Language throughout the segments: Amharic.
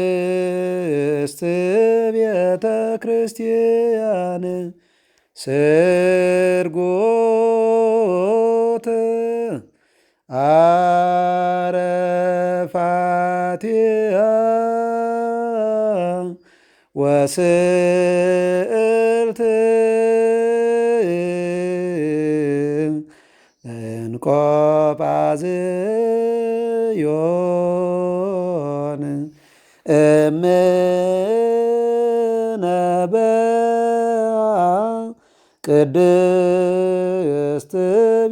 ቅድስት ቤተ ክርስቲያን ስርጎት አረፋቲሃ ወስእልት እንቆጳዝዮን ቅድስት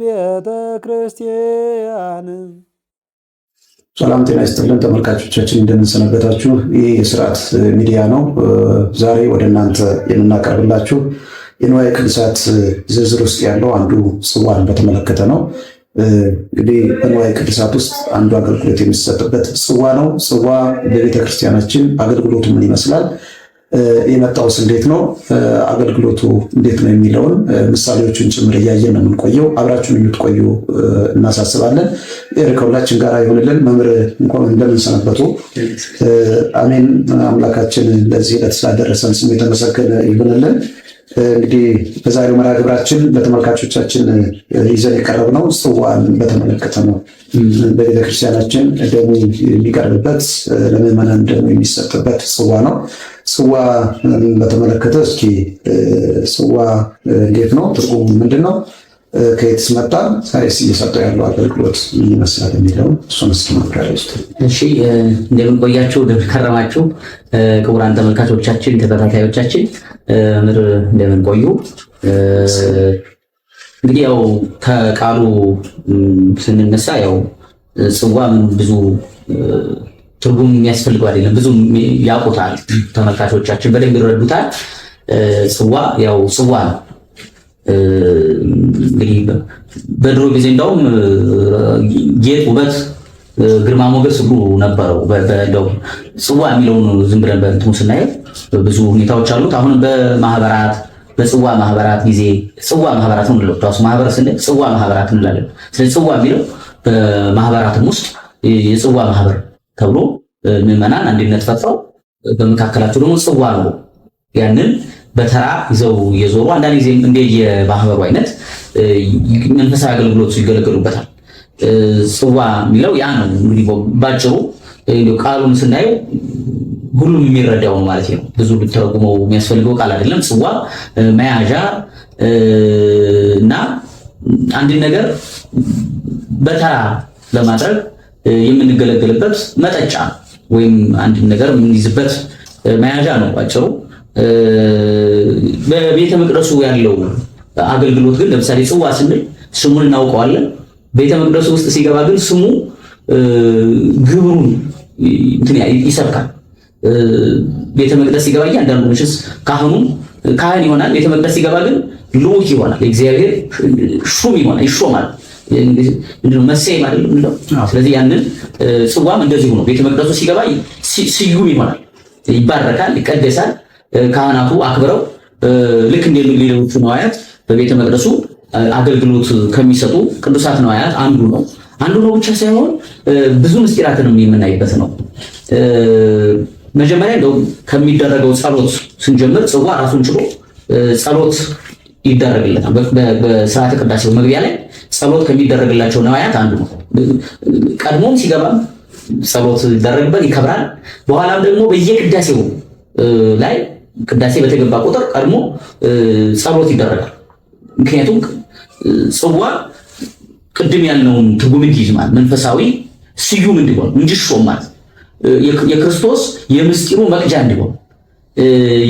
ቤተ ክርስቲያን። ሰላም ጤና ይስጥልን ተመልካቾቻችን፣ እንደምንሰነበታችሁ። ይህ የስርዓት ሚዲያ ነው። ዛሬ ወደ እናንተ የምናቀርብላችሁ የንዋየ ቅድሳት ዝርዝር ውስጥ ያለው አንዱ ጽዋን በተመለከተ ነው። እንግዲህ በንዋየ ቅድሳት ውስጥ አንዱ አገልግሎት የሚሰጥበት ጽዋ ነው። ጽዋ በቤተክርስቲያናችን አገልግሎቱ ምን ይመስላል፣ የመጣውስ እንዴት ነው፣ አገልግሎቱ እንዴት ነው የሚለውን ምሳሌዎችን ጭምር እያየን ነው የምንቆየው። አብራችሁን እንድትቆዩ እናሳስባለን። ከሁላችን ጋር ይሆንልን። መምህር እንኳን እንደምንሰነበቱ። አሜን። አምላካችን ለዚህ ዕለት ስላደረሰን ስም የተመሰገነ ይሁንልን። እንግዲህ በዛሬው መርሃ ግብራችን ለተመልካቾቻችን ይዘን የቀረብነው ጽዋን በተመለከተ ነው። በቤተክርስቲያናችን ደሙ የሚቀርብበት ለምዕመናን ደሙ የሚሰጥበት ጽዋ ነው። ጽዋ በተመለከተ እስኪ ጽዋ እንዴት ነው? ትርጉሙ ምንድን ነው? ከየትስ መጣ? ዛሬስ እየሰጠው ያለው አገልግሎት ምን ይመስላል የሚለውን እሱን እስኪ ማብራሪያ ውስጥ። እሺ፣ እንደምን ቆያችሁ? እንደምን ከረማችሁ? ክቡራን ተመልካቾቻችን፣ ተከታታዮቻችን እንደምን ቆዩ? እንግዲህ ያው ከቃሉ ስንነሳ ያው ጽዋም ብዙ ትርጉም የሚያስፈልገው አይደለም። ብዙ ያውቁታል ተመልካቾቻችን፣ በደንብ ይረዱታል። ጽዋ ያው ጽዋ ነው። እንግዲህ በድሮ ጊዜ እንደውም ጌጥ፣ ውበት፣ ግርማ ሞገስ ሁሉ ነበረው። እንደው ጽዋ የሚለውን ዝም ብለን በእንትኑ ስናየው ብዙ ሁኔታዎች አሉት። አሁንም በማህበራት በጽዋ ማህበራት ጊዜ ጽዋ ማህበራት ነው የምንለው። ራሱ ማህበር ስንል ጽዋ ማህበራት እንላለን። ስለዚህ ጽዋ የሚለው በማህበራትም ውስጥ የጽዋ ማህበር ተብሎ ምዕመናን አንድነት ፈጥረው በመካከላቸው ደግሞ ጽዋ ነው ያንን በተራ ይዘው የዞሩ አንዳንድ ጊዜ እንደ የማህበሩ አይነት መንፈሳዊ አገልግሎት ይገለገሉበታል። ጽዋ የሚለው ያ ነው እንግዲህ ባጭሩ። ቃሉን ስናየው ሁሉም የሚረዳው ነው ማለት ነው። ብዙ ልተረጉመው የሚያስፈልገው ቃል አይደለም። ጽዋ መያዣ እና አንድ ነገር በተራ ለማድረግ የምንገለገልበት መጠጫ ወይም አንድ ነገር የምንይዝበት መያዣ ነው ባጭሩ። በቤተ መቅደሱ ያለው አገልግሎት ግን ለምሳሌ ጽዋ ስንል ስሙን እናውቀዋለን። ቤተ መቅደሱ ውስጥ ሲገባ ግን ስሙ ግብሩን ይሰብካል። ቤተ መቅደስ ሲገባ እያንዳንዱ ምሽስ ካህን ይሆናል። ቤተ መቅደስ ሲገባ ግን ልዑክ ይሆናል። እግዚአብሔር ሹም ይሆናል፣ ይሾማል። መሰየም አይደለም እንለው። ስለዚህ ያንን ጽዋም እንደዚሁ ነው። ቤተ መቅደሱ ሲገባ ስዩም ይሆናል፣ ይባረካል፣ ይቀደሳል። ካህናቱ አክብረው ልክ እንደ ሌሎቹ ነዋያት በቤተ መቅደሱ አገልግሎት ከሚሰጡ ቅዱሳት ነዋያት አንዱ ነው ብቻ ሳይሆን ብዙ ምስጢራትንም የምናይበት ነው። መጀመሪያ እንደው ከሚደረገው ጸሎት ስንጀምር ጽዋ ራሱን ችሎ ጸሎት ይደረግለታል። በስርዓተ ቅዳሴው መግቢያ ላይ ጸሎት ከሚደረግላቸው ነዋያት አንዱ ነው። ቀድሞም ሲገባም ጸሎት ይደረግበት ይከብራል። በኋላም ደግሞ በየቅዳሴው ላይ ቅዳሴ በተገባ ቁጥር ቀድሞ ጸሎት ይደረጋል። ምክንያቱም ጽዋ ቅድም ያልነውን ትርጉም እንዲይዝ ማለት መንፈሳዊ ስዩም እንዲሆን እንዲሾም ማለት የክርስቶስ የምስጢሩ መቅጃ እንዲሆን፣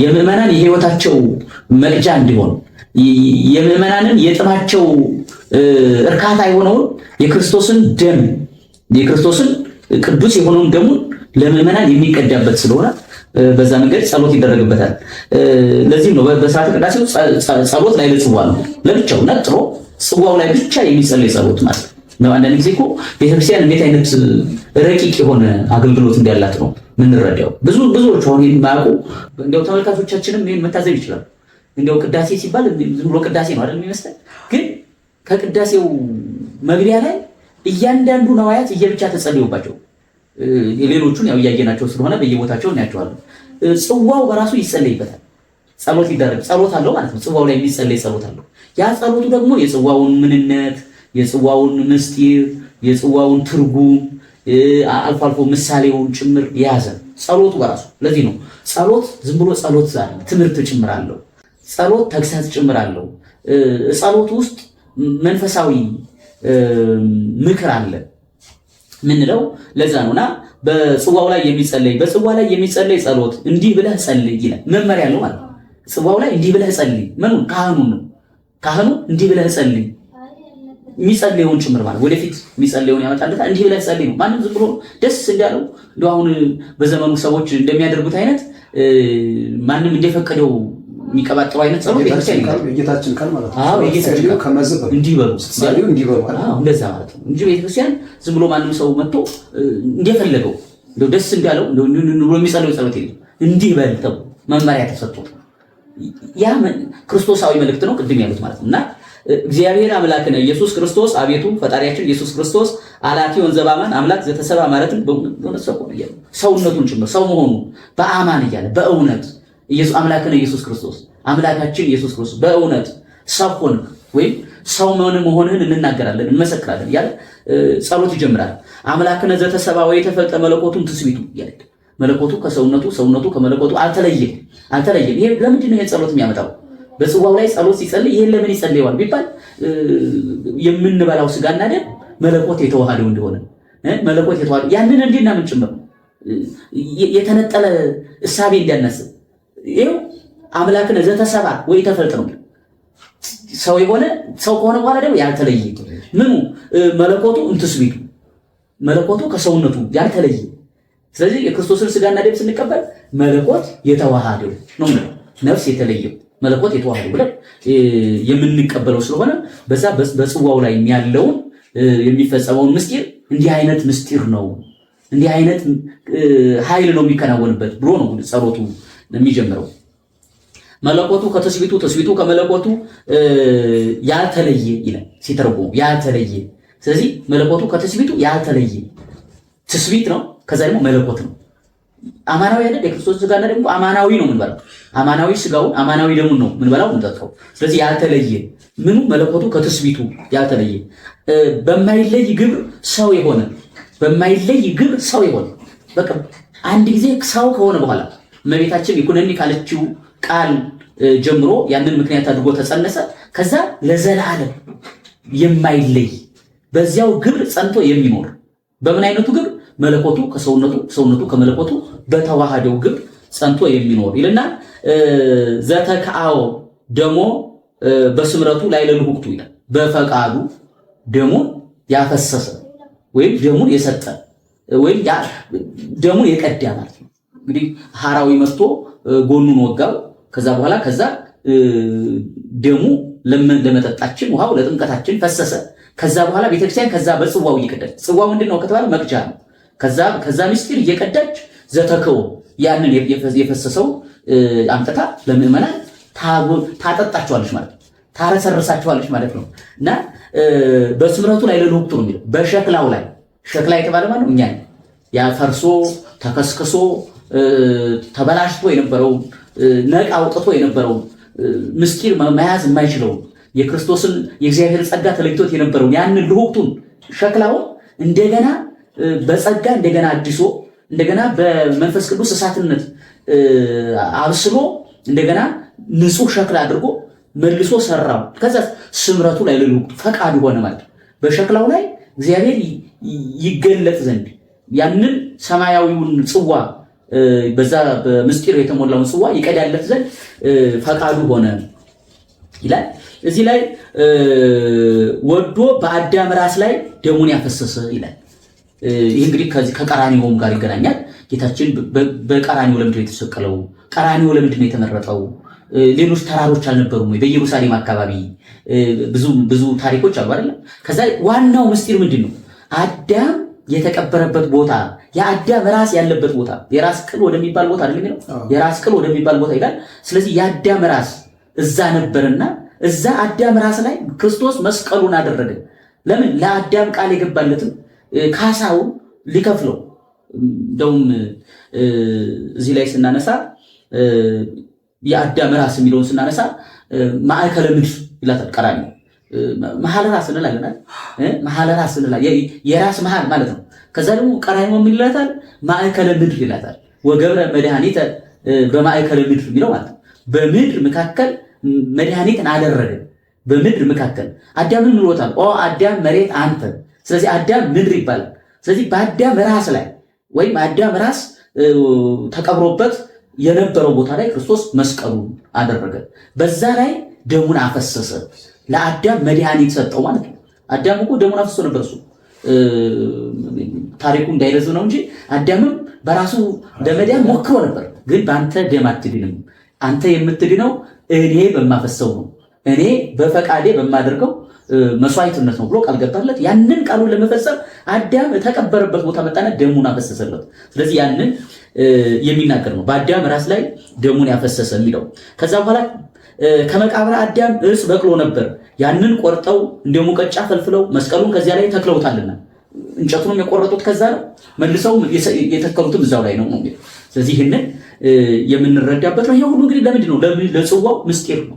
የምዕመናን የሕይወታቸው መቅጃ እንዲሆን፣ የምዕመናንን የጥማቸው እርካታ የሆነውን የክርስቶስን ደም የክርስቶስን ቅዱስ የሆነውን ደሙን ለምዕመናን የሚቀዳበት ስለሆነ በዛ መንገድ ጸሎት ይደረግበታል። ለዚህም ነው በሰዓተ ቅዳሴው ጸሎት ላይ ለጽዋ ነው ለብቻው ነጥሮ ጽዋው ላይ ብቻ የሚጸለይ ጸሎት ማለት ነው። አንዳንድ ጊዜ እኮ ቤተክርስቲያን እንዴት አይነት ረቂቅ የሆነ አገልግሎት እንዳላት ነው የምንረዳው። ብዙዎቹ አሁን የማያውቁ እንደው ተመልካቾቻችንም ይሄን መታዘብ ይችላል። እንደው ቅዳሴ ሲባል ዝም ብሎ ቅዳሴ ነው አይደል የሚመስለው። ግን ከቅዳሴው መግቢያ ላይ እያንዳንዱ ነዋያት እየብቻ ተጸልዩባቸው፣ ሌሎቹን ያው እያየናቸው ስለሆነ በየቦታቸው እናያቸዋለን። ጽዋው በራሱ ይጸለይበታል። ጸሎት ይደረግ ጸሎት አለው ማለት ነው። ጽዋው ላይ የሚጸለይ ጸሎት አለው። ያ ጸሎቱ ደግሞ የጽዋውን ምንነት፣ የጽዋውን ምስጢር፣ የጽዋውን ትርጉም አልፎ አልፎ ምሳሌውን ጭምር የያዘ ጸሎቱ በራሱ። ለዚህ ነው ጸሎት ዝም ብሎ ጸሎት ትምህርት ጭምር አለው። ጸሎት ተግሳጽ ጭምር አለው። ጸሎት ውስጥ መንፈሳዊ ምክር አለ ምንለው ለዛ ነውና በጽዋው ላይ የሚጸለይ ጸሎት እንዲህ ብለህ ጸልይ ይላል። መመሪያ አለው ማለት ነው። ጽዋው ላይ እንዲህ ብለህ ጸልይ ምኑን ካህኑ እንዲህ ብለህ ጸልይ የሚጸልየውን ጭምር ማለት ወደፊት የሚጸልየውን ያመጣለታል። እንዲህ ብለህ ጸልይ ነው። ማንም ዝም ብሎ ደስ እንዳለው እንደው አሁን በዘመኑ ሰዎች እንደሚያደርጉት አይነት ማንም እንደፈቀደው የሚቀባጥሩ አይነት ጸሎት ቤተክርስቲያን የጌታችን ቃል ማለት ነው። አዎ የጌታችን ቃል ከመዝብ እንዲበሉ እንደዛ ማለት ነው እንጂ ቤተክርስቲያን ዝም ብሎ ማንም ሰው መጥቶ እንደፈለገው እንደው ደስ እንዳለው እንደው የሚጸልየው ጸሎት የለም። እንዲህ በል ተብሎ መመሪያ ተሰጥቶት ያ ክርስቶሳዊ መልእክት ነው ቅድም ያሉት ማለት ነውና እግዚአብሔር አምላክነ ኢየሱስ ክርስቶስ አቤቱ ፈጣሪያችን ኢየሱስ ክርስቶስ አላቲ ወንዘባማን አምላክ ዘተሰባ ማለትን በእውነት ሰው ሆነ እያለ ሰውነቱን ጭምር ሰው መሆኑ በአማን እያለ በእውነት ኢየሱስ አምላክነ ኢየሱስ ክርስቶስ አምላካችን ኢየሱስ ክርስቶስ በእውነት ሰው ሆነ ወይም ሰው መሆንህን እንናገራለን እንመሰክራለን እያለ ጸሎት ይጀምራል። አምላክነ ዘተሰባ ወይ ተፈልጠ መለኮቱን ትስቢቱ እያለ መለኮቱ ከሰውነቱ ሰውነቱ ከመለኮቱ አልተለየም። ይሄ ለምንድን ነው ይሄን ጸሎት የሚያመጣው? በጽዋው ላይ ጸሎት ሲጸልይ ይሄን ለምን ይጸልየዋል ቢባል የምንበላው ስጋና ደም መለኮት የተዋሃደው እንደሆነ መለኮት የተዋሃደው ያንን እንዲና ምን ጭምር የተነጠለ እሳቤ እንዲያነስብ ይሄው አምላክነ ዘተሰባ ወይ ተፈልጥ ነው ሰው ከሆነ በኋላ ደግሞ ያልተለየ ምኑ መለኮቱ እንትስቢቱ መለኮቱ ከሰውነቱ ያልተለየ። ስለዚህ የክርስቶስን ስጋና ደም ስንቀበል መለኮት የተዋሃደው ነው ነፍስ የተለየው መለኮት የተዋሃደው ብለን የምንቀበለው ስለሆነ በዛ በጽዋው ላይ ያለውን የሚፈጸመውን ምስጢር እንዲህ አይነት ምስጢር ነው፣ እንዲህ አይነት ኃይል ነው የሚከናወንበት ብሎ ነው ጸሎቱ የሚጀምረው። መለኮቱ ከተስቢቱ ተስቢቱ ከመለኮቱ ያልተለየ ይላል ሲተረጎም ያልተለየ። ስለዚህ መለኮቱ ከተስቢቱ ያልተለየ ትስቢት ነው፣ ከዛ ደግሞ መለኮት ነው። አማናዊ አይደል? የክርስቶስ ስጋና ደግሞ አማናዊ ነው የምንበላው። አማናዊ ስጋውን አማናዊ ደሙን ነው የምንበላው የምንጠጣው። ስለዚህ ያልተለየ ምኑ መለኮቱ ከትስቢቱ ያልተለየ በማይለይ ግብር ሰው የሆነ በቃ አንድ ጊዜ ሰው ከሆነ በኋላ እመቤታችን ይኩነኒ ካለችው ቃል ጀምሮ ያንን ምክንያት አድርጎ ተጸነሰ። ከዛ ለዘላለም የማይለይ በዚያው ግብር ጸንቶ የሚኖር በምን አይነቱ ግብር መለኮቱ ከሰውነቱ ሰውነቱ ከመለኮቱ በተዋሃደው ግብር ጸንቶ የሚኖር ይልና ዘተከአው ደሞ በስምረቱ ላይ ለልሁቅቱ ይላል። በፈቃዱ ደሙን ያፈሰሰ ወይም ደሙን የሰጠ ወይም ደሙን የቀዳ ማለት ነው። እንግዲህ ሐራዊ መጥቶ ጎኑን ወጋው። ከዛ በኋላ ደሙ ለመጠጣችን ውሃው ለጥምቀታችን ፈሰሰ። ከዛ በኋላ ቤተክርስቲያን ከዛ በጽዋው እየቀዳች ጽዋው ምንድነው ከተባለ መቅጃ ነው። ከዛ ምስጢር እየቀዳች ዘተከው ያንን የፈሰሰው አምጥታ ለምእመናን ታጠጣቸዋለች ማለት ነው። ታረሰርሳቸዋለች ማለት ነው። እና በስምረቱ ላይ ለልሁቅቱ ነው የሚለው በሸክላው ላይ ሸክላ የተባለ ማለት ነው እኛ ያ ፈርሶ ተከስክሶ ተበላሽቶ የነበረው ነቅ አውጥቶ የነበረው ምስጢር መያዝ የማይችለው የክርስቶስን የእግዚአብሔር ጸጋ ተለይቶት የነበረው ያንን ልሁቅቱን ሸክላውን እንደገና በጸጋ እንደገና አድሶ እንደገና በመንፈስ ቅዱስ እሳትነት አብስሎ እንደገና ንጹህ ሸክላ አድርጎ መልሶ ሰራው። ከዛ ስምረቱ ላይ ለልሁቅቱ ፈቃዱ ሆነ ማለት በሸክላው ላይ እግዚአብሔር ይገለጥ ዘንድ ያንን ሰማያዊውን ጽዋ በዛ በምስጢር የተሞላውን ጽዋ ይቀዳለት ዘንድ ፈቃዱ ሆነ ይላል። እዚህ ላይ ወዶ በአዳም ራስ ላይ ደሙን ያፈሰሰ ይላል። ይህ እንግዲህ ከቀራኒዮም ጋር ይገናኛል። ጌታችን በቀራኒዮ ለምንድን ነው የተሰቀለው? ቀራኒዮ ለምንድን ነው የተመረጠው? ሌሎች ተራሮች አልነበሩም ወይ? በኢየሩሳሌም አካባቢ ብዙ ታሪኮች አሉ አይደል? ከዛ ዋናው ምስጢር ምንድን ነው? አዳም የተቀበረበት ቦታ የአዳም ራስ ያለበት ቦታ የራስ ቅል ወደሚባል ቦታ አይደል የሚለው? የራስ ቅል ወደሚባል ቦታ ይላል። ስለዚህ የአዳም ራስ እዛ ነበርና እዛ አዳም ራስ ላይ ክርስቶስ መስቀሉን አደረገ። ለምን? ለአዳም ቃል የገባለትን ካሳውን ሊከፍለው። እንደውም እዚህ ላይ ስናነሳ የአዳም ራስ የሚለውን ስናነሳ ማዕከለ ምድር ይላታል። ቀራኒ መሐለ ራስ እንላለን። መሐለ ራስ እንላለን፣ የራስ መሐል ማለት ነው። ከዛ ደግሞ ቀራኒ ምን ይላታል? ማዕከለ ምድር ይላታል። ወገብረ መድኃኒተ በማዕከለ ምድር የሚለው ማለት ነው። በምድር መካከል መድኃኒትን አደረገ። በምድር መካከል አዳምን ምሎታል። ኦ አዳም መሬት አንተ። ስለዚህ አዳም ምድር ይባላል። ስለዚህ በአዳም ራስ ላይ ወይም አዳም ራስ ተቀብሮበት የነበረው ቦታ ላይ ክርስቶስ መስቀሉን አደረገ። በዛ ላይ ደሙን አፈሰሰ። ለአዳም መድኃኒት ሰጠው ማለት ነው። አዳም እኮ ደሙን አፍስሶ ነበር። እሱ ታሪኩ እንዳይረዝም ነው እንጂ አዳምም በራሱ ለመዳን ሞክሮ ነበር። ግን በአንተ ደም አትድንም፣ አንተ የምትድነው እኔ በማፈሰው ነው፣ እኔ በፈቃዴ በማደርገው መስዋዕትነት ነው ብሎ ቃል ገባለት። ያንን ቃሉን ለመፈጸም አዳም ተቀበረበት ቦታ መጣና ደሙን አፈሰሰለት። ስለዚህ ያንን የሚናገር ነው። በአዳም ራስ ላይ ደሙን ያፈሰሰ የሚለው ከዛ በኋላ ከመቃብር አዳም እርስ በቅሎ ነበር። ያንን ቆርጠው እንደ ሙቀጫ ፈልፍለው መስቀሉን ከዚያ ላይ ተክለውታልና እንጨቱንም የቆረጡት ከዛ ነው፣ መልሰው የተከሉትም እዛው ላይ ነው። ስለዚህ ይህንን የምንረዳበት ነው። ይሄ ሁሉ እንግዲህ ለምንድን ነው? ለጽዋው ምስጢር ነው።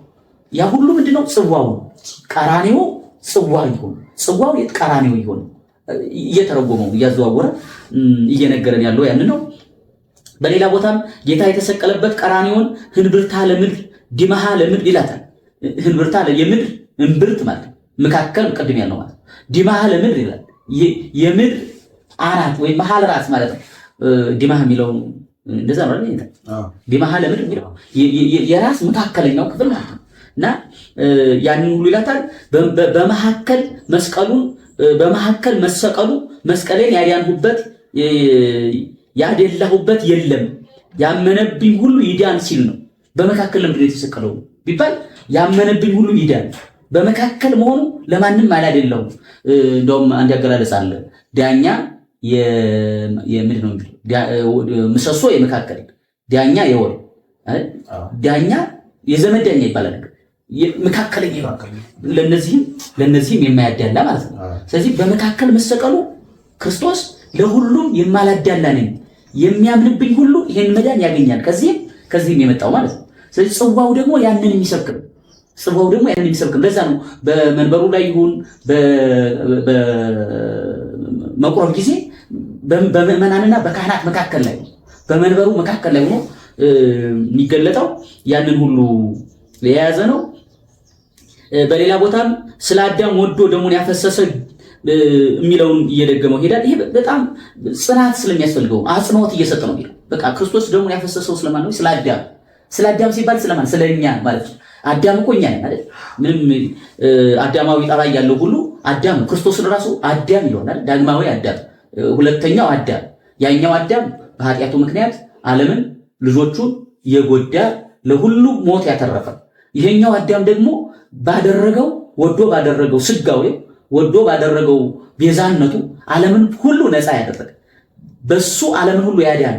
ያ ሁሉ ምንድነው? ጽዋው ቀራንዮ ጽዋ ይሁን፣ ጽዋው ቀራንዮ ይሁን እየተረጎመው እያዘዋወረ እየነገረን ያለው ያን ነው። በሌላ ቦታም ጌታ የተሰቀለበት ቀራንዮን ህንብርታ ለምድር ዲማሃ ለምድር ይላታል። ህንብርታ የምድር እምብርት ማለት መካከል ቅድም ያለው ማለት ዲማሃ ለምድር ይላል። የምድር አናት ወይ መሃል ራስ ማለት ነው። ዲማሃ የሚለው እንደዛ ነው አይደል? ዲማሃ ለምድር የሚለው የራስ መካከለኛው ክፍል ማለት ነው። እና ያንን ሁሉ ይላታል። በመሐከል መስቀሉን በመሐከል መሰቀሉ መስቀሌን ያዳንሁበት ያደላሁበት የለም ያመነብኝ ሁሉ ይዳን ሲል ነው። በመካከል ለምንድን ነው የተሰቀለው ቢባል ያመነብኝ ሁሉ ይዳን፣ በመካከል መሆኑ ለማንም አላደላው። እንደውም አንድ ያገላለጽ አለ። ዳኛ የምንድን ነው ምሰሶ የመካከል ዳኛ የወል ዳኛ የዘመድ ዳኛ ይባላል። መካከለኛ ለነዚህም የማያዳላ ማለት ነው። ስለዚህ በመካከል መሰቀሉ ክርስቶስ ለሁሉም የማላዳላ ነኝ፣ የሚያምንብኝ ሁሉ ይሄን መዳን ያገኛል፣ ከዚህም የመጣው ማለት ነው። ስለዚህ ጽዋው ደግሞ ያንን የሚሰብክ ነው። ለዛ ነው በመንበሩ ላይ ይሁን በመቁረብ ጊዜ በምዕመናንና በካህናት መካከል ላይ በመንበሩ መካከል ላይ ሆኖ የሚገለጠው ያንን ሁሉ የያዘ ነው። በሌላ ቦታም ስለ አዳም ወዶ ደሙን ያፈሰሰ የሚለውን እየደገመው ይሄዳል። ይሄ በጣም ጽናት ስለሚያስፈልገው አጽንኦት እየሰጠ ነው የሚለው። በቃ ክርስቶስ ደሙን ያፈሰሰው ስለማን ነው? ስለ አዳም ሲባል ስለማን? ስለኛ ማለት ነው። አዳም እኮ እኛ ነን አይደል? ምንም አዳማዊ ጠባይ ያለው ሁሉ አዳም ነው። ክርስቶስን ራሱ አዳም ይሆናል። ዳግማዊ አዳም፣ ሁለተኛው አዳም። ያኛው አዳም በኃጢአቱ ምክንያት ዓለምን ልጆቹን የጎዳ ለሁሉ ሞት ያተረፈ፣ ይሄኛው አዳም ደግሞ ወዶ ባደረገው ስጋዌ ወዶ ባደረገው ቤዛነቱ ዓለምን ሁሉ ነፃ ያደረገ፣ በሱ ዓለምን ሁሉ ያዳነ።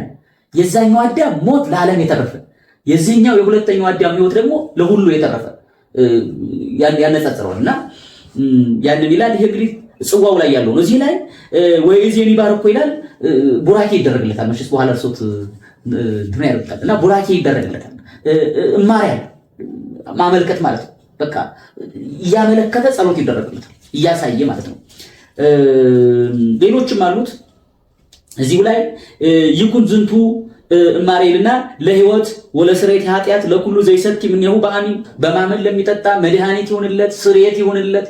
የዛኛው አዳም ሞት ለዓለም የተረፈ፣ የዚህኛው የሁለተኛው አዳም ሕይወት ደግሞ ለሁሉ የተረፈ ያነጻጽረዋል። እና ያንን ይላል። ይሄ እንግዲህ ጽዋው ላይ ያለው ነው። እዚህ ላይ ወይዜኒ ባርኮ ይላል። ቡራኬ ይደረግለታል። መቼስ በኋላ እርሶት ድና ያደርጋል እና ቡራኬ ይደረግለታል። ማርያም ማመልከት ማለት ነው። በቃ እያመለከተ ጸሎት ይደረግለታል፣ እያሳየ ማለት ነው። ሌሎችም አሉት እዚሁ ላይ ይኩን ዝንቱ እማሬልና ለህይወት ወለስሬት ኃጢአት ለኩሉ ዘይሰቲ ምንየሁ በአሚን በማመን ለሚጠጣ መድኃኒት ይሁንለት፣ ስርየት ይሁንለት፣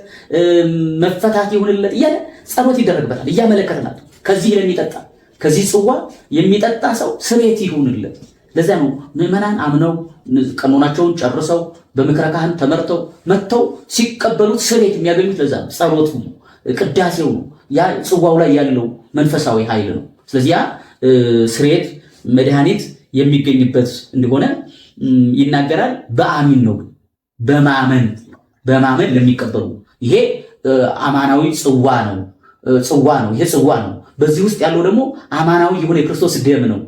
መፈታት ይሁንለት እያለ ጸሎት ይደረግበታል፣ እያመለከተ ማለት ነው። ከዚህ ለሚጠጣ ከዚህ ጽዋ የሚጠጣ ሰው ስርየት ይሁንለት። ለዚያ ነው ምዕመናን አምነው ቀኖናቸውን ጨርሰው በምክረ ካህን ተመርተው መጥተው ሲቀበሉት ስርየት የሚያገኙት። ለዛ ነው ጸሎቱ ነው፣ ቅዳሴው ነው፣ ያ ጽዋው ላይ ያለው መንፈሳዊ ኃይል ነው። ስለዚህ ያ ስርየት መድኃኒት የሚገኝበት እንደሆነ ይናገራል። በአሚን ነው፣ በማመን ለሚቀበሉ ይሄ አማናዊ ጽዋ ነው። ይሄ ጽዋ ነው። በዚህ ውስጥ ያለው ደግሞ አማናዊ የሆነ የክርስቶስ ደም ነው፣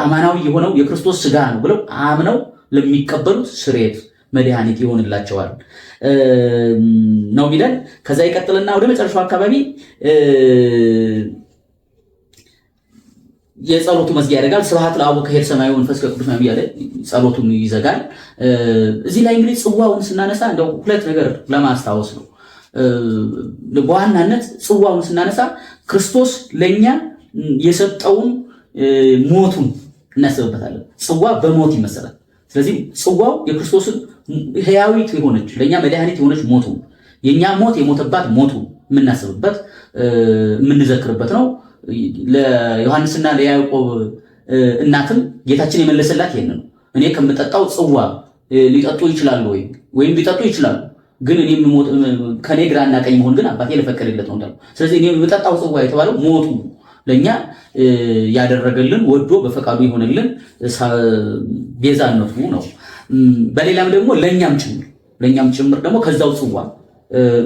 አማናዊ የሆነው የክርስቶስ ስጋ ነው ብለው አምነው ለሚቀበሉት ስርየት መድኃኒት ይሆንላቸዋል ነው የሚለን። ከዛ ይቀጥልና ወደ መጨረሻው አካባቢ የጸሎቱ መዝጊያ ያደርጋል። ስብሐት ለአብ ወወልድ ሰማያዊ ወመንፈስ ቅዱስ ነው እያለ ጸሎቱን ይዘጋል። እዚህ ላይ እንግዲህ ጽዋውን ስናነሳ እንደው ሁለት ነገር ለማስታወስ ነው። በዋናነት ጽዋውን ስናነሳ ክርስቶስ ለኛ የሰጠውን ሞቱን እናስብበታለን። ጽዋ በሞት ይመሰላል። ስለዚህ ጽዋው የክርስቶስን ሕያዊት የሆነች ለኛ መድኃኒት የሆነች ሞቱ የኛ ሞት የሞተባት ሞቱ የምናስብበት የምንዘክርበት ነው። ለዮሐንስና ለያዕቆብ እናትም ጌታችን የመለሰላት ይሄን ነው። እኔ ከምጠጣው ጽዋ ሊጠጡ ይችላሉ ወይም ሊጠጡ ይችላሉ፣ ግን እኔ ከኔ ግራና ቀኝ መሆን ግን አባቴ ለፈቀደለት ነው። ስለዚህ እኔ የምጠጣው ጽዋ የተባለው ሞቱ ለኛ ያደረገልን ወዶ በፈቃዱ የሆነልን ቤዛነቱ ነው። በሌላም ደግሞ ለኛም ጭምር ደግሞ ከዛው ጽዋ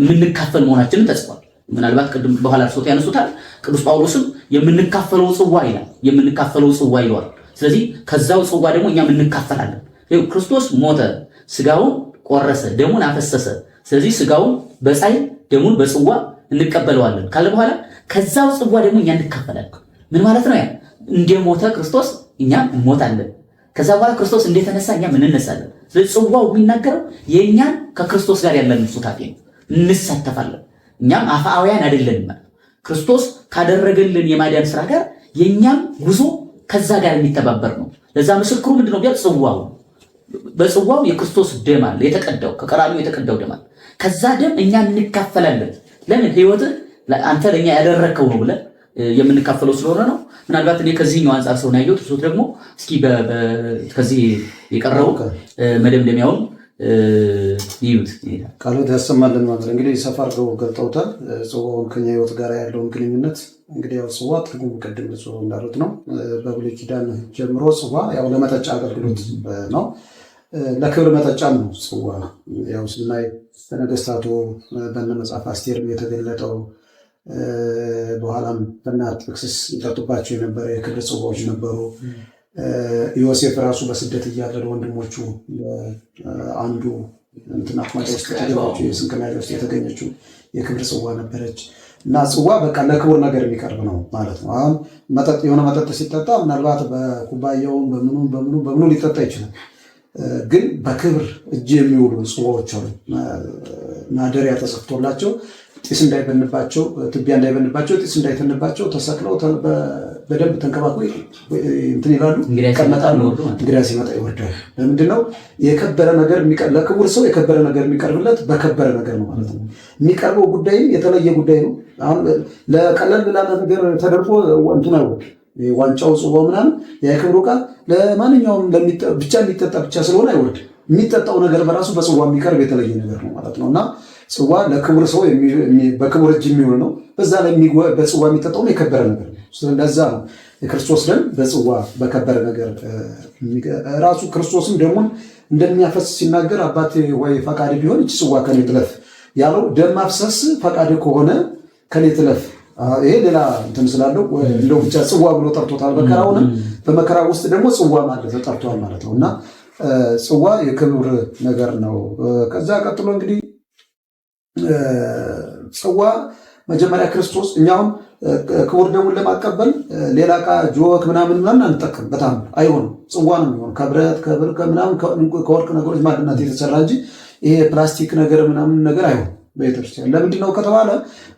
የምንካፈል መሆናችንን ተጽፏል። ምናልባት ቅድም በኋላ እርሶት ያነሱታል። ቅዱስ ጳውሎስም የምንካፈለው ጽዋ ይላል፣ የምንካፈለው ጽዋ ይሏል። ስለዚህ ከዛው ጽዋ ደግሞ እኛም እንካፈላለን። ክርስቶስ ሞተ፣ ስጋውን ቆረሰ፣ ደሙን አፈሰሰ። ስለዚህ ስጋውን በጻሕል ደሙን በጽዋ እንቀበለዋለን ካለ በኋላ ከዛው ጽዋ ደግሞ እኛ እንካፈላለን። ምን ማለት ነው? ያ እንደሞተ ክርስቶስ እኛም እንሞታለን። ከዛ በኋላ ክርስቶስ እንደተነሳ እኛም እንነሳለን። ስለዚህ ጽዋው የሚናገረው የእኛን ከክርስቶስ ጋር ያለን ሱታቴ ነው። እንሳተፋለን። እኛም አፍአውያን አይደለንም። ክርስቶስ ካደረገልን የማዳን ስራ ጋር የኛም ጉዞ ከዛ ጋር የሚተባበር ነው። ለዛ ምስክሩ ምንድነው ቢያል ጽዋው በጽዋው የክርስቶስ ደም አለ፣ የተቀዳው ከቀራንዮ የተቀዳው ደም አለ። ከዛ ደም እኛ እንካፈላለን። ለምን? ህይወትህ አንተ ለኛ ያደረከው ነው ብለን የምንካፈለው ስለሆነ ነው። ምናልባት እኔ ከዚህኛው አንፃር ሰው ነው ያየሁት። እሱት ደግሞ እስኪ ከዚህ የቀረው መደምደሚያውን ይዩት። ቃሎት ያሰማልን ማለት እንግዲህ ሰፋ አድርገው ገልጠውታል። ጽዋውን ከኛ ህይወት ጋር ያለውን ግንኙነት እንግዲህ ያው ጽዋ ትርጉም ቅድም ጽዋ እንዳሉት ነው። በብሉይ ኪዳን ጀምሮ ጽዋ ያው ለመጠጫ አገልግሎት ነው፣ ለክብር መጠጫም ነው። ጽዋ ያው ስናይ በነገስታቱ በነ መጽሐፍ አስቴርም የተገለጠው በኋላም በነ አርጤክስስ ይጠጡባቸው የነበረ የክብር ጽዋዎች ነበሩ። ዮሴፍ ራሱ በስደት እያለ ወንድሞቹ አንዱ እንትና አጥማጭ ውስጥ ተገኘችው የስንቅ መያዣ ውስጥ የተገኘችው የክብር ጽዋ ነበረች። እና ጽዋ በቃ ለክብር ነገር የሚቀርብ ነው ማለት ነው። አሁን መጠጥ የሆነ መጠጥ ሲጠጣ ምናልባት በኩባያውም በምኑ ሊጠጣ ይችላል፣ ግን በክብር እጅ የሚውሉ ጽዋዎች አሉ። ማደሪያ ተሰፍቶላቸው ጢስ እንዳይበንባቸው፣ ትቢያ እንዳይበንባቸው፣ ጢስ እንዳይተንባቸው ተሰቅለው በደንብ ተንከባክበው እንትን ይላሉ፣ ይቀመጣሉ። እንግዲያ ሲመጣ ይወርዳል። ለምንድነው? የከበረ ነገር ለክቡር ሰው የከበረ ነገር የሚቀርብለት በከበረ ነገር ነው ማለት ነው። የሚቀርበው ጉዳይም የተለየ ጉዳይ ነው። አሁን ለቀለል ላለ ነገር ተደርጎ እንትን አይወድ ዋንጫው ጽዋው ምናምን የክብሩ ቃል ለማንኛውም ብቻ የሚጠጣ ብቻ ስለሆነ አይወርድ። የሚጠጣው ነገር በራሱ በጽዋ የሚቀርብ የተለየ ነገር ነው ማለት ነው። እና ጽዋ ለክቡር ሰው በክቡር እጅ የሚውል ነው። በዛ ላይ በጽዋ የሚጠጣው የከበረ ነገር ነው። ስለዛ ነው የክርስቶስ ደም በጽዋ በከበረ ነገር ራሱ ክርስቶስም ደሙን እንደሚያፈስ ሲናገር አባቴ ወይ ፈቃድ ቢሆን እች ጽዋ ከኔ ትለፍ ያለው ደም ማፍሰስ ፈቃድ ከሆነ ከኔ ትለፍ። ይሄ ሌላ እንትን ስላለው እንደው ብቻ ጽዋ ብሎ ጠርቶታል። መከራውንም በመከራ ውስጥ ደግሞ ጽዋ ማለት ተጠርቷል ማለት ነው። እና ጽዋ የክብር ነገር ነው። ከዛ ቀጥሎ እንግዲህ ጽዋ መጀመሪያ ክርስቶስ እኛውም ክቡር ደሙን ለማቀበል ሌላ ዕቃ ጆክ ምናምን አንጠቀም። በጣም አይሆንም። ጽዋ ነው የሚሆን ከብረት ከብር ከምናምን ከወርቅ ነገሮች ማዕድናት የተሰራ እንጂ ይሄ ፕላስቲክ ነገር ምናምን ነገር አይሆን በቤተክርስቲያን። ለምንድን ነው ከተባለ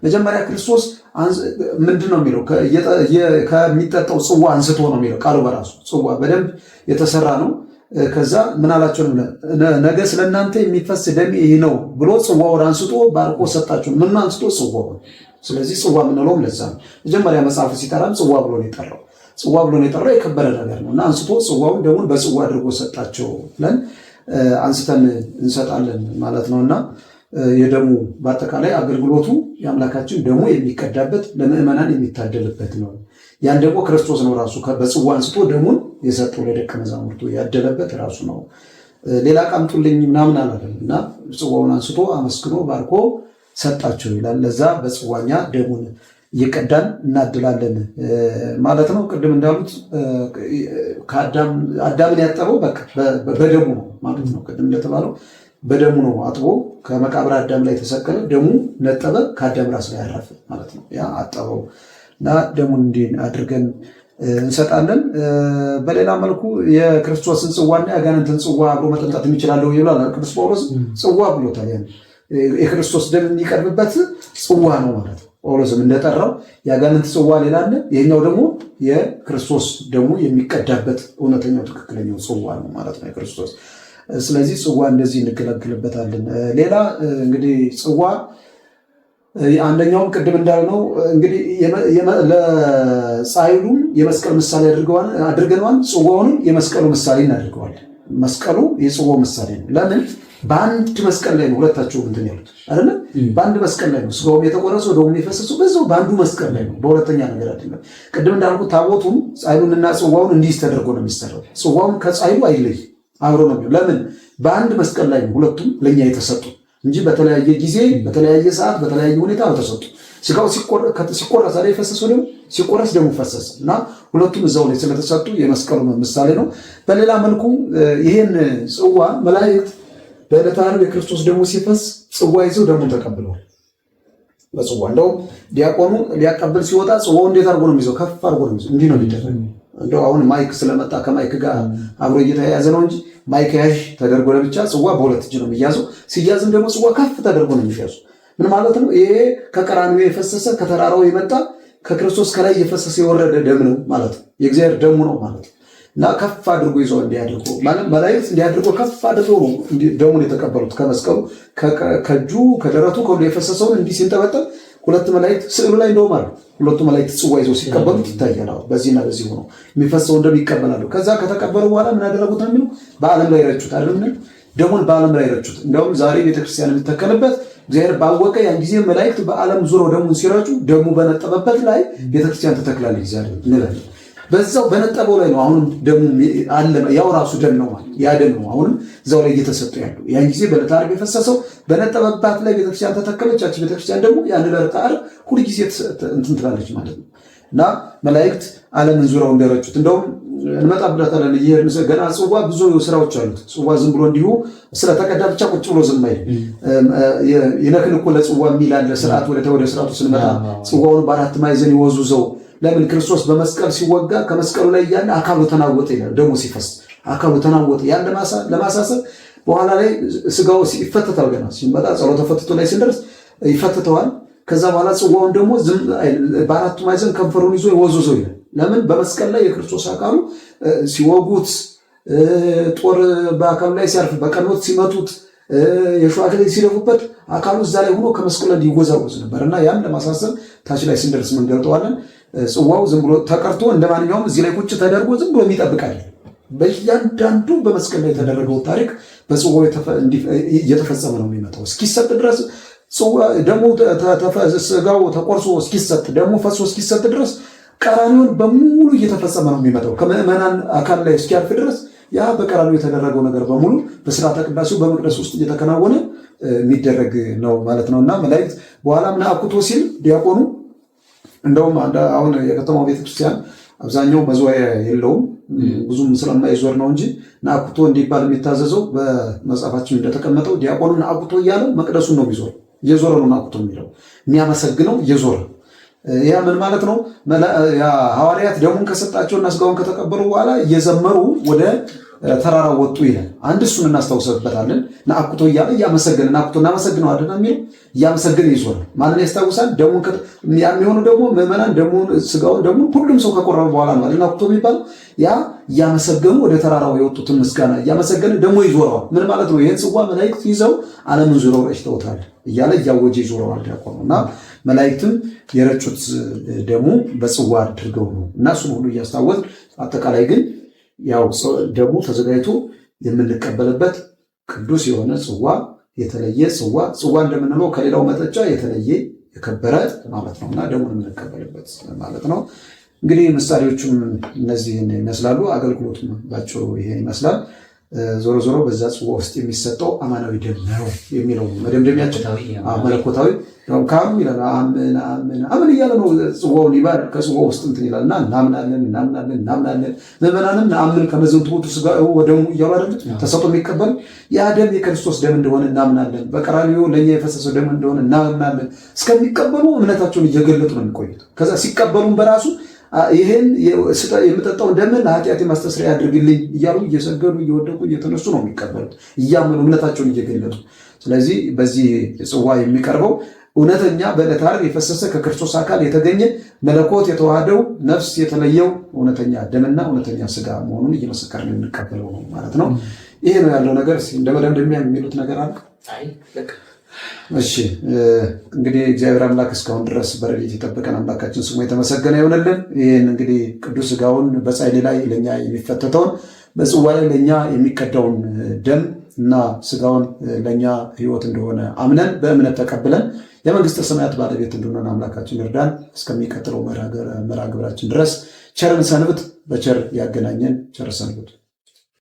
መጀመሪያ ክርስቶስ ምንድን ነው የሚለው ከሚጠጣው ጽዋ አንስቶ ነው የሚለው ቃሉ በራሱ ጽዋ በደንብ የተሰራ ነው። ከዛ ምን አላቸው? ነገ ስለእናንተ የሚፈስ ደሜ ይህ ነው ብሎ ጽዋውን አንስቶ ባርኮ ሰጣቸው። ምን አንስቶ? ጽዋው። ስለዚህ ጽዋ የምንለውም ለዛ ነው። መጀመሪያ መጽሐፉ ሲጠራም ጽዋ ብሎ ነው የጠራው። ጽዋ ብሎ ነው የጠራው የከበረ ነገር ነው እና አንስቶ ጽዋውን ደሙን በጽዋ አድርጎ ሰጣቸው ብለን አንስተን እንሰጣለን ማለት ነው። እና የደሙ በአጠቃላይ አገልግሎቱ የአምላካችን ደሙ የሚቀዳበት ለምዕመናን የሚታደልበት ነው። ያን ደግሞ ክርስቶስ ነው ራሱ በጽዋ አንስቶ ደሙን የሰጠው ለደቀ መዛሙርቱ ያደለበት ራሱ ነው። ሌላ ቃምጡልኝ ምናምን አላለም እና ጽዋውን አንስቶ አመስግኖ ባርኮ ሰጣቸው ይላል። ለዛ በጽዋኛ ደሙን እየቀዳን እናድላለን ማለት ነው። ቅድም እንዳሉት አዳምን ያጠበው በደሙ ነው ማለት ነው። ቅድም እንደተባለው በደሙ ነው አጥቦ ከመቃብር አዳም ላይ ተሰቀለ፣ ደሙ ነጠበ፣ ከአዳም ራስ ላይ ያረፈ ማለት ነው። ያ አጠበው እና ደሙን እንዲህ አድርገን እንሰጣለን። በሌላ መልኩ የክርስቶስን ጽዋና የአጋንንትን ጽዋ አብሮ መጠጣት የሚችላለው ይላል ቅዱስ ጳውሎስ። ጽዋ ብሎታል። ያን የክርስቶስ ደም የሚቀርብበት ጽዋ ነው ማለት ነው። ጳውሎስም እንደጠራው የአጋንንት ጽዋ ሌላ አለ፣ ይሄኛው ደግሞ የክርስቶስ ደሙ የሚቀዳበት እውነተኛው ትክክለኛው ጽዋ ነው ማለት ነው የክርስቶስ። ስለዚህ ጽዋ እንደዚህ እንገለግልበታለን። ሌላ እንግዲህ ጽዋ አንደኛውም ቅድም እንዳልነው እንግዲህ ለጻይሉም የመስቀል ምሳሌ አድርገነዋል። ጽዋውንም የመስቀሉ ምሳሌ እናደርገዋለን። መስቀሉ የጽዋው ምሳሌ ነው። ለምን? በአንድ መስቀል ላይ ነው ሁለታቸው እንትን ያሉት አይደለም። በአንድ መስቀል ላይ ነው ስጋውም የተቆረሰው ደሙም የፈሰሰው በዛው በአንዱ መስቀል ላይ ነው። በሁለተኛ ነገር አይደለም። ቅድም እንዳልኩ ታቦቱም ጻይሉንና ጽዋውን እንዲህ ተደርጎ ነው የሚሰራው። ጽዋውን ከጻይሉ አይለይ አብሮ ነው። ለምን? በአንድ መስቀል ላይ ነው ሁለቱም ለኛ የተሰጡ እንጂ በተለያየ ጊዜ በተለያየ ሰዓት በተለያየ ሁኔታ አልተሰጡ። ስጋው ሲቆረስ ላይ የፈሰሰው ደግሞ ሲቆረስ ደግሞ ፈሰሰ እና ሁለቱም እዛው ላይ ስለተሰጡ የመስቀሉ ምሳሌ ነው። በሌላ መልኩ ይሄን ጽዋ መላእክት በዕለተ ዓርብ የክርስቶስ ደሙ ሲፈስ ጽዋ ይዘው ደሙን ተቀብለዋል። በጽዋ እንደው ዲያቆኑ ሊያቀብል ሲወጣ ጽዋው እንዴት አድርጎ ነው የሚይዘው? ከፍ አድርጎ ነው የሚይዘው። እንዲህ ነው የሚደረግ። እንደው አሁን ማይክ ስለመጣ ከማይክ ጋር አብሮ እየተያያዘ ነው እንጂ ማይክ ያዥ ተደርጎ ለብቻ ጽዋ በሁለት እጅ ነው የሚያዘው። ሲያዝም ደግሞ ጽዋ ከፍ ተደርጎ ነው የሚያዘው። ምን ማለት ነው? ይሄ ከቀራንዮ የፈሰሰ ከተራራው የመጣ ከክርስቶስ ከላይ የፈሰሰ የወረደ ደም ነው ማለት ነው። የእግዚአብሔር ደሙ ነው ማለት ነው። እና ከፍ አድርጎ ይዘው እንዲያድርጉ ማለት መላእክት እንዲያድርጉ ከፍ አድርገው ነው ደሙን የተቀበሉት ከመስቀሉ ከእጁ ከደረቱ ከሁሉ የፈሰሰውን እንዲህ ሲንጠበጠብ ሁለት መላእክት ስዕሉ ላይ እንደውም አሉ። ሁለቱ መላእክት ጽዋ ይዘው ሲቀበሉት ይታያል። በዚህና በዚህ ሆኖ የሚፈሰው ደም ይቀበላሉ። ከዛ ከተቀበሉ በኋላ ምን ያደረጉት ነው የሚለው በዓለም ላይ ረጩት አይደል? ደሙን በዓለም ላይ ረጩት። እንደውም ዛሬ ቤተክርስቲያን የሚተከልበት እግዚአብሔር ባወቀ ያን ጊዜ መላእክት በዓለም ዙረው ደሙን ሲረጩ ደሙ በነጠበበት ላይ ቤተክርስቲያን ትተክላለች ዛሬ እንላለን። በዛው በነጠበው ላይ ነው አሁንም ደሙ አለ። ያው ራሱ ደም ነው ማለት ያ ደም ነው አሁንም እዛው ላይ እየተሰጠ ያለው። ያን ጊዜ በዕለተ ዓርብ የፈሰሰው በነጠበባት ላይ ቤተክርስቲያን ተተከለች። ያቺ ቤተክርስቲያን ደግሞ ያን ዕለተ ዓርብ ሁሉ ጊዜ እንትን ትላለች ማለት ነው። እና መላእክት ዓለምን ዙረው እንደረጩት እንደውም እንመጣበታለን። ገና ጽዋ ብዙ ስራዎች አሉት። ጽዋ ዝም ብሎ እንዲሁ ስለተቀዳ ብቻ ቁጭ ብሎ ዝም አይል። ይነክን እኮ ለጽዋ የሚል አለ ስርዓት። ወደ ስርዓቱ ስንመጣ ጽዋውን በአራት ማዕዘን ይወዙዘው። ለምን? ክርስቶስ በመስቀል ሲወጋ ከመስቀሉ ላይ እያለ አካሉ ተናወጠ ይላል። ደሙ ሲፈስ አካሉ ተናወጠ። ያን ለማሳሰብ በኋላ ላይ ስጋው ይፈተታል። ገና ሲመጣ ጸሎተ ፈትቶ ላይ ስንደርስ ይፈትተዋል። ከዛ በኋላ ጽዋውን ደግሞ በአራቱ ማዕዘን ከንፈሩን ይዞ ይወዙዘው ይላል። ለምን? በመስቀል ላይ የክርስቶስ አካሉ ሲወጉት፣ ጦር በአካሉ ላይ ሲያርፍ፣ በቀኖት ሲመቱት፣ የሾህ አክሊል ሲደፉበት አካሉ እዛ ላይ ሆኖ ከመስቀል ላይ ይወዛወዝ ነበር እና ያን ለማሳሰብ ታች ላይ ስንደርስ ምን ገልጠዋለን? ጽዋው ዝም ብሎ ተቀርቶ እንደማንኛውም እዚህ ላይ ቁጭ ተደርጎ ዝም ብሎ የሚጠብቃል። በእያንዳንዱ በመስቀል ላይ የተደረገው ታሪክ በጽዋው እየተፈጸመ ነው የሚመጣው እስኪሰጥ ድረስ ደሙ ስጋው ተቆርሶ እስኪሰጥ ደሙ ፈሶ እስኪሰጥ ድረስ ቀራንዮን በሙሉ እየተፈጸመ ነው የሚመጣው። ከምዕመናን አካል ላይ እስኪያልፍ ድረስ ያ በቀራንዮ የተደረገው ነገር በሙሉ በስርዓተ ቅዳሴው በመቅደስ ውስጥ እየተከናወነ የሚደረግ ነው ማለት ነው። እና መላእክት በኋላ ምን አኩቶ ሲል ዲያቆኑ እንደውም አሁን የከተማው ቤተክርስቲያን አብዛኛው መዝዋያ የለውም ብዙም ስለማይዞር ነው እንጂ ናኩቶ እንዲባል የሚታዘዘው በመጽሐፋችን እንደተቀመጠው ዲያቆኑ ናኩቶ እያለ መቅደሱን ነው የሚዞር። እየዞረ ነው ናኩቶ የሚለው የሚያመሰግነው እየዞረ። ያ ምን ማለት ነው? ሐዋርያት ደሙን ከሰጣቸውና ስጋውን ከተቀበሉ በኋላ እየዘመሩ ወደ ተራራው ወጡ ይላል። አንድ እሱን እናስታውሰበታለን። ናኩቶ እያለ እያመሰገነ ናኩቶ እናመሰግነው አይደል የሚለው እያመሰገነ ይዞራል። ማንን ያስታውሳል? ደሙን የሚሆነው ደግሞ ምዕመናን ደሙን ስጋውን ደሙን ሁሉም ሰው ከቆረበ በኋላ ነው ናኩቶ የሚባለው። ያ እያመሰገኑ ወደ ተራራው የወጡትን ምስጋና እያመሰገነ ደግሞ ይዞረዋል። ምን ማለት ነው? ይህን ጽዋ መላእክት ይዘው ዓለምን ዙረው ረጭተውታል እያለ እያወጀ ይዞረዋል ዲያቆኑ። እና መላእክትም የረጩት ደሙ በጽዋ አድርገው ነው እና እሱን ሁሉ እያስታወስ አጠቃላይ ግን ያው ደሙ ተዘጋጅቶ የምንቀበልበት ቅዱስ የሆነ ጽዋ የተለየ ጽዋ እንደምንለው ከሌላው መጠጫ የተለየ የከበረ ማለት ነውና ደሙን የምንቀበልበት ማለት ነው። እንግዲህ ምሳሌዎቹም እነዚህን ይመስላሉ። አገልግሎቱም ባጭሩ ይሄን ይመስላል። ዞሮ ዞሮ በዛ ጽዋ ውስጥ የሚሰጠው አማናዊ ደም ነው የሚለው መደምደሚያችን መለኮታዊ ነው። ካህኑ ይላል አምን እያለ ነው ጽዋውን ይባል ከጽዋው ውስጥ እንትን ይላል እና እናምናለን። ምዕመናንም አምን ከመዘውቱ ስጋው ወደሙ እያሉ አይደል ተሰጥቶ የሚቀበል ያ ደም የክርስቶስ ደም እንደሆነ እናምናለን። በቀራንዮ ለኛ የፈሰሰው ደም እንደሆነ እናምናለን። እስከሚቀበሉ እምነታቸውን እየገለጡ ነው የሚቆዩት። ከዛ ሲቀበሉም በራሱ ይሄን የምጠጣውን ደምን ለኃጢአቴ ማስተስሪያ ያድርግልኝ እያሉ እየሰገዱ እየወደቁ እየተነሱ ነው የሚቀበሉት እያመኑ እምነታቸውን እየገለጡ። ስለዚህ በዚህ ጽዋ የሚቀርበው እውነተኛ በዕለተ ዓርብ የፈሰሰ ከክርስቶስ አካል የተገኘ መለኮት የተዋህደው ነፍስ የተለየው እውነተኛ ደምና እውነተኛ ስጋ መሆኑን እየመሰከርን የምንቀበለው ነው ማለት ነው። ይሄ ነው ያለው ነገር። እንደ መደምደሚያ የሚሉት ነገር አለ? እሺ እንግዲህ እግዚአብሔር አምላክ እስካሁን ድረስ በረድኤት የጠበቀን አምላካችን ስሙ የተመሰገነ ይሆንልን። ይህን እንግዲህ ቅዱስ ሥጋውን በጻሕል ላይ ለእኛ የሚፈተተውን በጽዋ ላይ ለእኛ የሚቀዳውን ደም እና ሥጋውን ለእኛ ሕይወት እንደሆነ አምነን በእምነት ተቀብለን የመንግሥተ ሰማያት ባለቤት እንድንሆን አምላካችን እርዳን። እስከሚቀጥለው መርሃ ግብራችን ድረስ ቸርን ሰንብት። በቸር ያገናኘን። ቸር ሰንብት።